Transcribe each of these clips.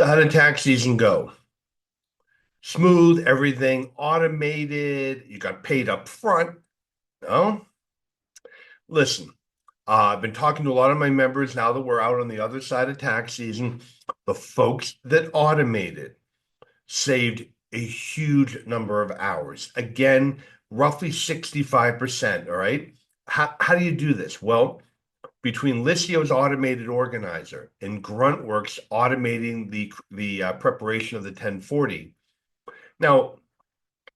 So how did tax season go? Smooth, everything automated. You got paid up front. No, listen. I've been talking to a lot of my members now that we're out on the other side of tax season. The folks that automated saved a huge number of hours. Again, roughly 65%. All right. How do you do this? Well, between Liscio's automated organizer and Gruntworx automating the preparation of the 1040. Now,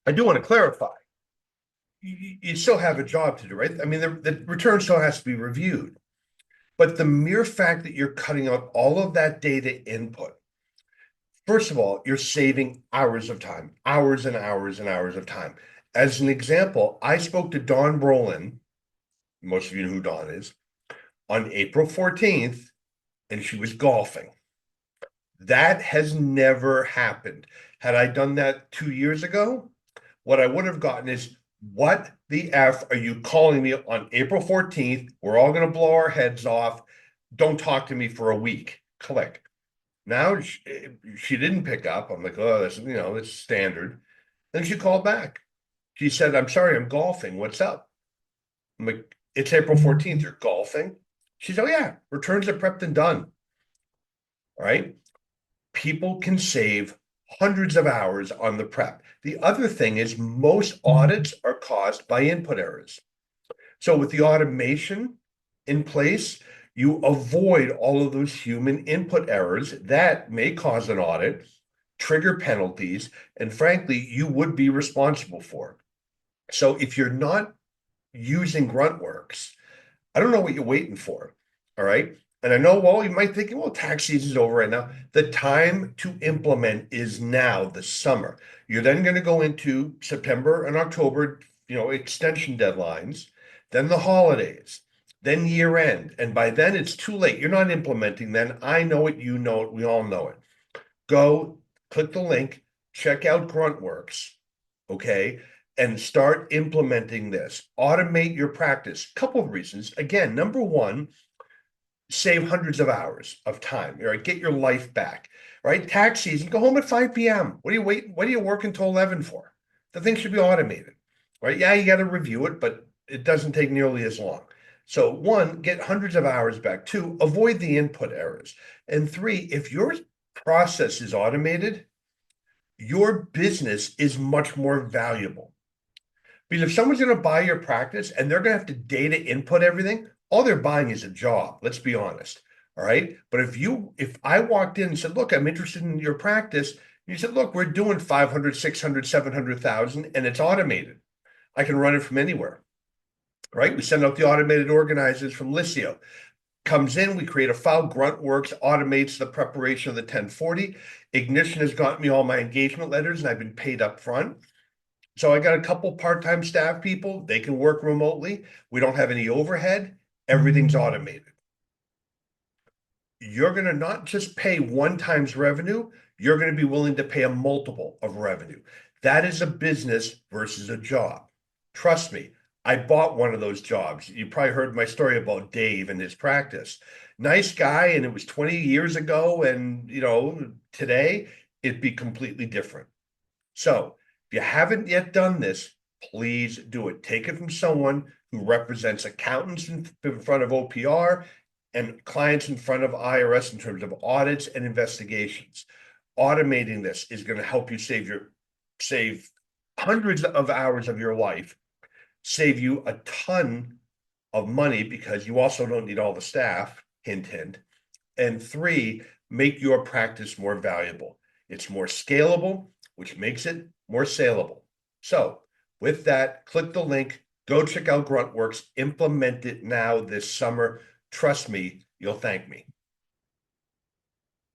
I do want to clarify. You still have a job to do, right? I mean, the return still has to be reviewed. But the mere fact that you're cutting out all of that data input, first of all, you're saving hours of time, hours and hours and hours of time. As an example, I spoke to Dawn Brolin, most of you know who Dawn is, on April 14th, and she was golfing. That has never happened. Had I done that 2 years ago, what I would have gotten is, what the F are you calling me on April 14th? We're all going to blow our heads off. Don't talk to me for a week. Click. Now she didn't pick up. I'm like, oh, that's standard. Then she called back. She said, I'm sorry, I'm golfing. What's up? I'm like, it's April 14th. You're golfing? She said, oh, yeah, returns are prepped and done. All right. People can save hundreds of hours on the prep. The other thing is most audits are caused by input errors. So with the automation in place, you avoid all of those human input errors that may cause an audit, trigger penalties, and frankly, you would be responsible for. So if you're not using Gruntworx, I don't know what you're waiting for. All right. And I know, well, you might think, well, tax season's over right now. The time to implement is now, the summer. You're then going to go into September and October, extension deadlines, then the holidays, then year end. And by then it's too late. You're not implementing then. I know it, you know it, we all know it. Go click the link, check out Gruntworx, okay, and start implementing this. Automate your practice. Couple of reasons. Again, number one, save hundreds of hours of time. All right, get your life back. Right, tax season. Go home at 5 p.m. What are you waiting? What are you working until 11 for? The thing should be automated. Right? Yeah, you got to review it, but it doesn't take nearly as long. So one, get hundreds of hours back. Two, avoid the input errors. And three, if your process is automated, your business is much more valuable. Because if someone's going to buy your practice and they're going to have to data input everything, all they're buying is a job. Let's be honest. All right. But if I walked in and said, look, I'm interested in your practice, you said, look, we're doing 500, 600, 700,000 and it's automated. I can run it from anywhere. Right. We send out the automated organizers from Liscio. Comes in, we create a file. Gruntworx automates the preparation of the 1040. Ignition has gotten me all my engagement letters and I've been paid up front. So I got a couple part-time staff people. They can work remotely. We don't have any overhead. Everything's automated. You're going to not just pay one times revenue. You're going to be willing to pay a multiple of revenue. That is a business versus a job. Trust me, I bought one of those jobs. You probably heard my story about Dave and his practice. Nice guy, and it was 20 years ago. And, today it'd be completely different. So if you haven't yet done this, please do it. Take it from someone who represents accountants in front of OPR and clients in front of IRS in terms of audits and investigations. Automating this is going to help you save hundreds of hours of your life, save you a ton of money because you also don't need all the staff, hint, hint. And three, make your practice more valuable. It's more scalable, which makes it more saleable. So with that, click the link, go check out Gruntworx, implement it now this summer. Trust me, you'll thank me.